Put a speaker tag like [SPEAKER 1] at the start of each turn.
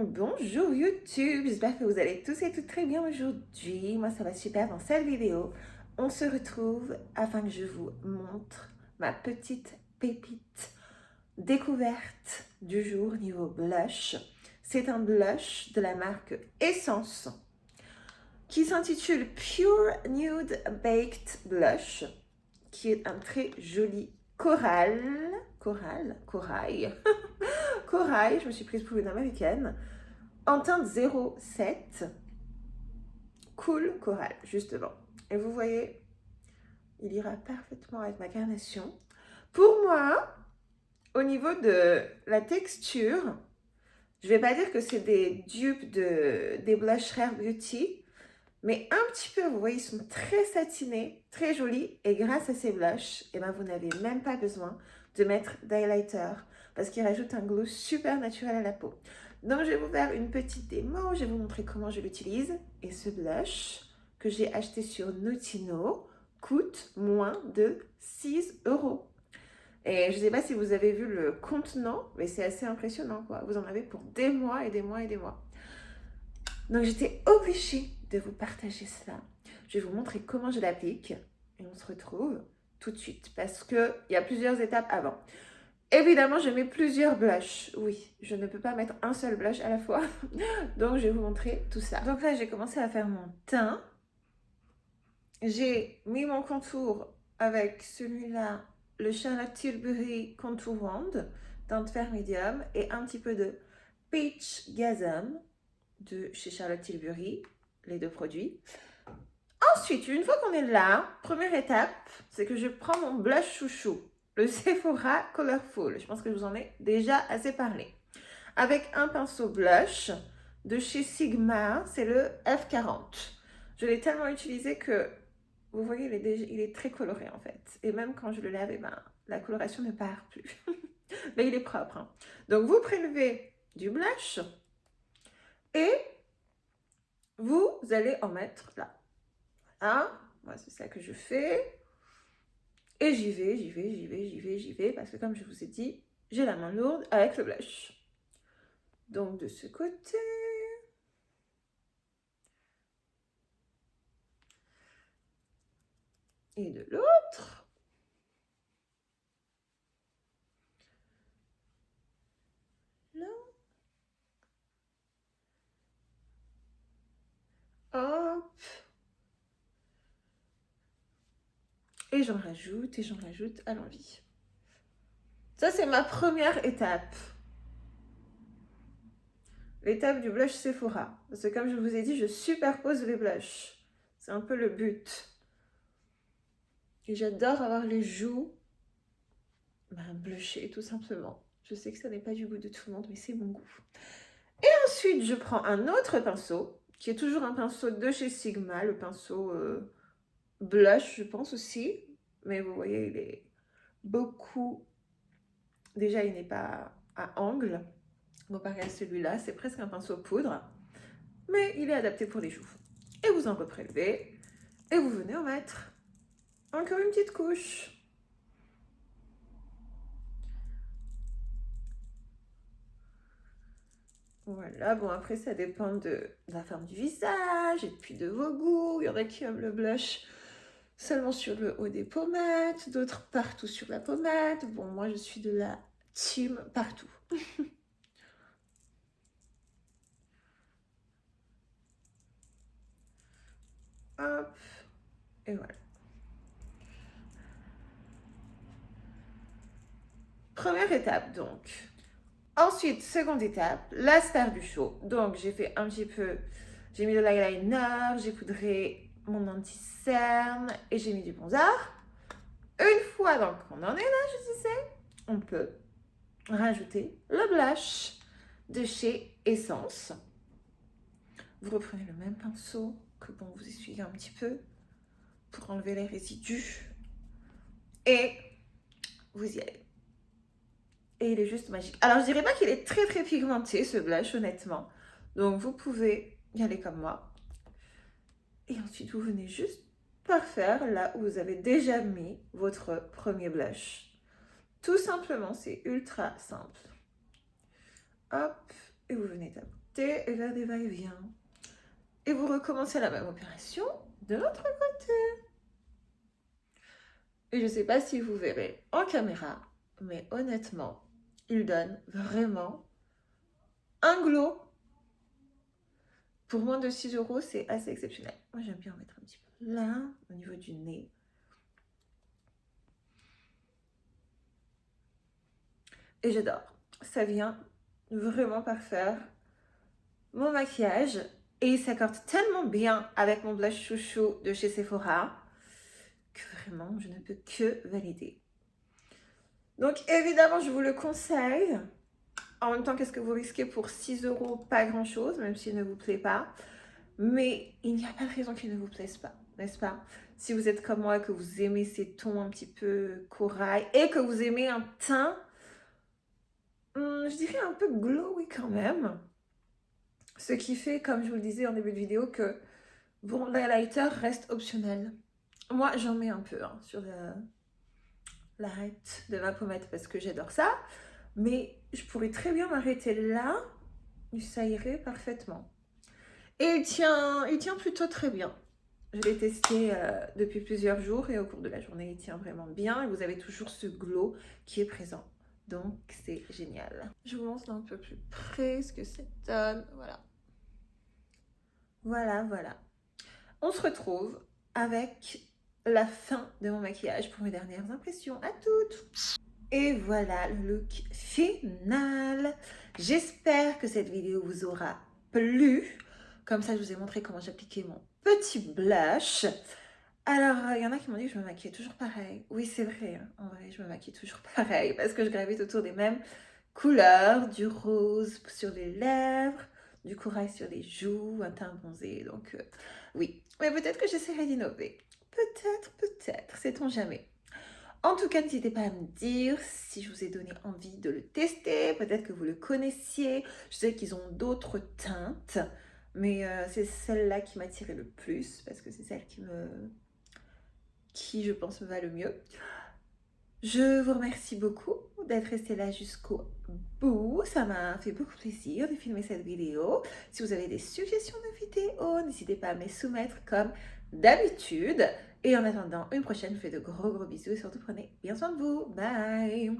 [SPEAKER 1] Bonjour YouTube, j'espère que vous allez tous et toutes très bien aujourd'hui. Moi ça va super. Dans cette vidéo, on se retrouve afin que je vous montre ma petite pépite découverte du jour niveau blush. C'est un blush de la marque Essence qui s'intitule Pure Nude Baked Blush, qui est un très joli corail, corail, je me suis prise pour une américaine, en teinte 07, cool coral, justement. Et vous voyez, il ira parfaitement avec ma carnation. Pour moi, au niveau de la texture, je vais pas dire que c'est des dupes des blush Rare Beauty, mais un petit peu, vous voyez, ils sont très satinés, très jolis. Et grâce à ces blushs, eh ben, vous n'avez même pas besoin de mettre d'highlighter parce qu'ils rajoutent un glow super naturel à la peau. Donc, je vais vous faire une petite démo. Je vais vous montrer comment je l'utilise. Et ce blush que j'ai acheté sur Notino coûte moins de 6 €. Et je ne sais pas si vous avez vu le contenant, mais c'est assez impressionnant, quoi. Vous en avez pour des mois et des mois et des mois. Donc j'étais obligée de vous partager cela. Je vais vous montrer comment je l'applique et on se retrouve tout de suite parce qu'il y a plusieurs étapes avant. Évidemment, je mets plusieurs blushs. Oui, je ne peux pas mettre un seul blush à la fois. Donc je vais vous montrer tout ça. Donc là, j'ai commencé à faire mon teint. J'ai mis mon contour avec celui-là, le Charlotte Tilbury Contour Wand, teinte fer médium et un petit peu de Peach Gasm de chez Charlotte Tilbury, les deux produits. Ensuite, une fois qu'on est là, première étape, c'est que je prends mon blush chouchou, le Sephora Colorful. Je pense que je vous en ai déjà assez parlé. Avec un pinceau blush de chez Sigma, c'est le F40. Je l'ai tellement utilisé que, vous voyez, il est très coloré en fait. Et même quand je le lave, eh ben, la coloration ne part plus. Mais il est propre. Hein. Donc, vous prélevez du blush et vous allez en mettre là. Hein? Moi, c'est ça que je fais. Et j'y vais, parce que comme je vous ai dit, j'ai la main lourde avec le blush. Donc, de ce côté. Et de l'autre. Là. Hop. Et j'en rajoute à l'envie. Ça, c'est ma première étape. L'étape du blush Sephora. Parce que comme je vous ai dit, je superpose les blushs. C'est un peu le but. Et j'adore avoir les joues blushées, tout simplement. Je sais que ça n'est pas du goût de tout le monde, mais c'est mon goût. Et ensuite, je prends un autre pinceau, qui est toujours un pinceau de chez Sigma, le pinceau blush, je pense aussi. Mais vous voyez, il est beaucoup... Déjà, il n'est pas à angle, comparé à celui-là. C'est presque un pinceau poudre, mais il est adapté pour les joues. Et vous en reprélevez, et vous venez en mettre encore une petite couche. Voilà, bon après ça dépend de la forme du visage et puis de vos goûts. Il y en a qui aiment le blush seulement sur le haut des pommettes, d'autres partout sur la pommette. Bon, moi je suis de la team partout. Hop, et voilà. Première étape donc. Ensuite, seconde étape, la star du show. Donc j'ai fait un petit peu, j'ai mis de l'eyeliner, j'ai poudré mon anti-cerne et j'ai mis du bronzer. Une fois donc on en est là, je disais, on peut rajouter le blush de chez Essence. Vous reprenez le même pinceau que bon, vous essuyez un petit peu pour enlever les résidus et vous y allez. Et il est juste magique. Alors je dirais pas qu'il est très très pigmenté ce blush honnêtement. Donc vous pouvez y aller comme moi. Et ensuite vous venez juste parfaire là où vous avez déjà mis votre premier blush. Tout simplement, c'est ultra simple. Hop, et vous venez sortez et faire des va-et-vient. Et vous recommencez la même opération de l'autre côté. Et je ne sais pas si vous verrez en caméra, mais honnêtement, il donne vraiment un glow. Pour moins de 6 euros, c'est assez exceptionnel. Moi, j'aime bien en mettre un petit peu là, au niveau du nez. Et j'adore. Ça vient vraiment parfaire mon maquillage. Et il s'accorde tellement bien avec mon blush chouchou de chez Sephora que vraiment, je ne peux que valider. Donc, évidemment, je vous le conseille. En même temps, qu'est-ce que vous risquez pour 6 euros? Pas grand-chose, même s'il ne vous plaît pas. Mais il n'y a pas de raison qu'il ne vous plaise pas, n'est-ce pas? Si vous êtes comme moi, que vous aimez ces tons un petit peu corail et que vous aimez un teint, je dirais un peu glowy quand même. Ce qui fait, comme je vous le disais en début de vidéo, que bon, l'highlighter reste optionnel. Moi, j'en mets un peu sur l'arête de ma pommette parce que j'adore ça. Mais je pourrais très bien m'arrêter là et ça irait parfaitement. Et il tient plutôt très bien. Je l'ai testé depuis plusieurs jours et au cours de la journée, il tient vraiment bien. Et vous avez toujours ce glow qui est présent. Donc, c'est génial. Je vous montre un peu plus près ce que ça donne. Voilà. Voilà, voilà. On se retrouve avec la fin de mon maquillage pour mes dernières impressions. À toutes! Et voilà le look final. J'espère que cette vidéo vous aura plu. Comme ça, je vous ai montré comment j'appliquais mon petit blush. Alors, il y en a qui m'ont dit que je me maquillais toujours pareil. Oui, c'est vrai. En vrai, je me maquille toujours pareil parce que je gravite autour des mêmes couleurs. Du rose sur les lèvres, du corail sur les joues, un teint bronzé. Donc, oui. Mais peut-être que j'essaierai d'innover. Peut-être. Sait-on jamais. En tout cas, n'hésitez pas à me dire si je vous ai donné envie de le tester. Peut-être que vous le connaissiez. Je sais qu'ils ont d'autres teintes, mais c'est celle-là qui m'attirait le plus parce que c'est celle qui, je pense, me va le mieux. Je vous remercie beaucoup d'être resté là jusqu'au bout. Ça m'a fait beaucoup plaisir de filmer cette vidéo. Si vous avez des suggestions de vidéos, n'hésitez pas à me les soumettre comme d'habitude. Et en attendant une prochaine, je vous fais de gros bisous et surtout prenez bien soin de vous. Bye!